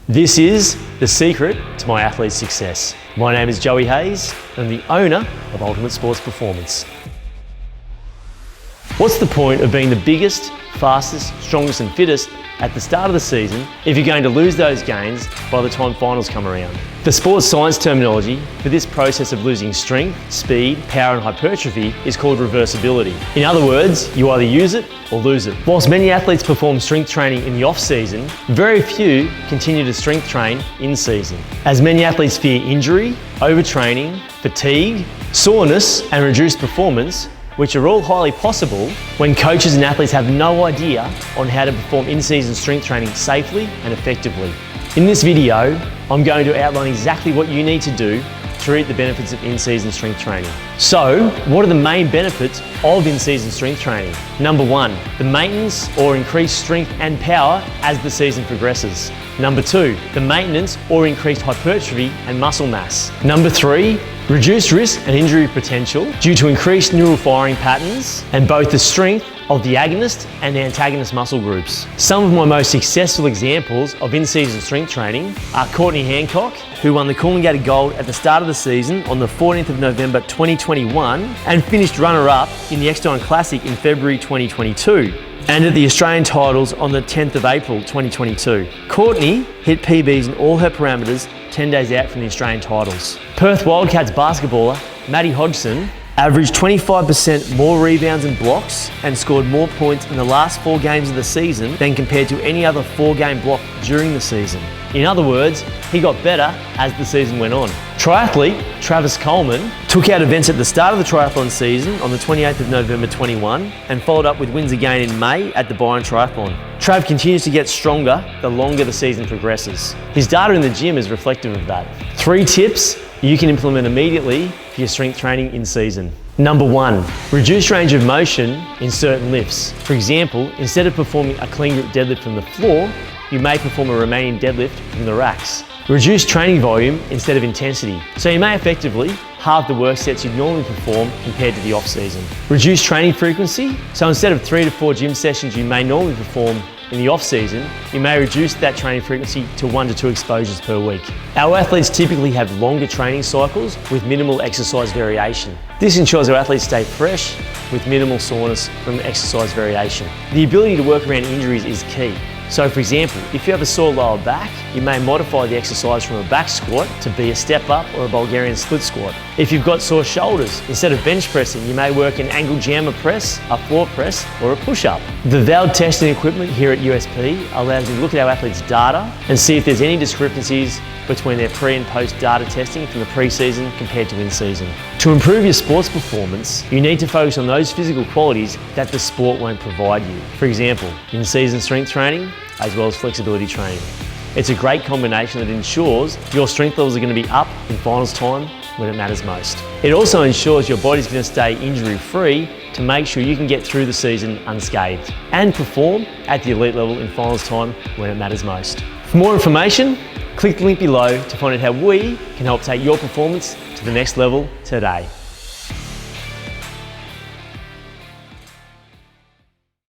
This is the secret to my athlete's success. My name is Joey Hayes, and I'm the owner of Ultimate Sports Performance. What's the point of being the biggest, fastest, strongest and fittest at the start of the season if you're going to lose those gains by the time finals come around? The sports science terminology for this process of losing strength, speed, power and hypertrophy is called reversibility. In other words, you either use it or lose it. Whilst many athletes perform strength training in the off-season, very few continue to strength train in season. As many athletes fear injury, overtraining, fatigue, soreness and reduced performance, which are all highly possible when coaches and athletes have no idea on how to perform in-season strength training safely and effectively. In this video, I'm going to outline exactly what you need to do to reap the benefits of in-season strength training. So, what are the main benefits of in-season strength training? Number one, the maintenance or increased strength and power as the season progresses. Number two, the maintenance or increased hypertrophy and muscle mass. Number three, reduced risk and injury potential due to increased neural firing patterns and both the strength of the agonist and antagonist muscle groups. Some of my most successful examples of in-season strength training are Courtney Hancock, who won the Coolangatta Gold at the start of the season on the 14th of November 2021 and finished runner-up in the X-Dine Classic in February 2022. And at the Australian titles on the 10th of April 2022. Courtney hit PBs in all her parameters 10 days out from the Australian titles. Perth Wildcats basketballer Maddie Hodgson averaged 25% more rebounds and blocks and scored more points in the last 4 games of the season than compared to any other 4-game block during the season. In other words, he got better as the season went on. Triathlete Travis Coleman took out events at the start of the triathlon season on the 28th of November 21 and followed up with wins again in May at the Byron Triathlon. Trav continues to get stronger the longer the season progresses. His data in the gym is reflective of that. 3 tips you can implement immediately for your strength training in season. Number one, reduce range of motion in certain lifts. For example, instead of performing a clean grip deadlift from the floor, you may perform a remaining deadlift from the racks. Reduce training volume instead of intensity. So you may effectively halve the work sets you'd normally perform compared to the off season. Reduce training frequency. So instead of 3 to 4 gym sessions you may normally perform in the off season, you may reduce that training frequency to 1 to 2 exposures per week. Our athletes typically have longer training cycles with minimal exercise variation. This ensures our athletes stay fresh with minimal soreness from exercise variation. The ability to work around injuries is key. So for example, if you have a sore lower back, you may modify the exercise from a back squat to be a step up or a Bulgarian split squat. If you've got sore shoulders, instead of bench pressing, you may work an angle jammer press, a floor press or a push-up. The valid testing equipment here at USP allows me to look at our athletes' data and see if there's any discrepancies between their pre and post data testing from the pre-season compared to in-season. To improve your sports performance, you need to focus on those physical qualities that the sport won't provide you. For example, in-season strength training, as well as flexibility training. It's a great combination that ensures your strength levels are going to be up in finals time when it matters most. It also ensures your body's going to stay injury-free to make sure you can get through the season unscathed and perform at the elite level in finals time when it matters most. For more information, click the link below to find out how we can help take your performance to the next level today.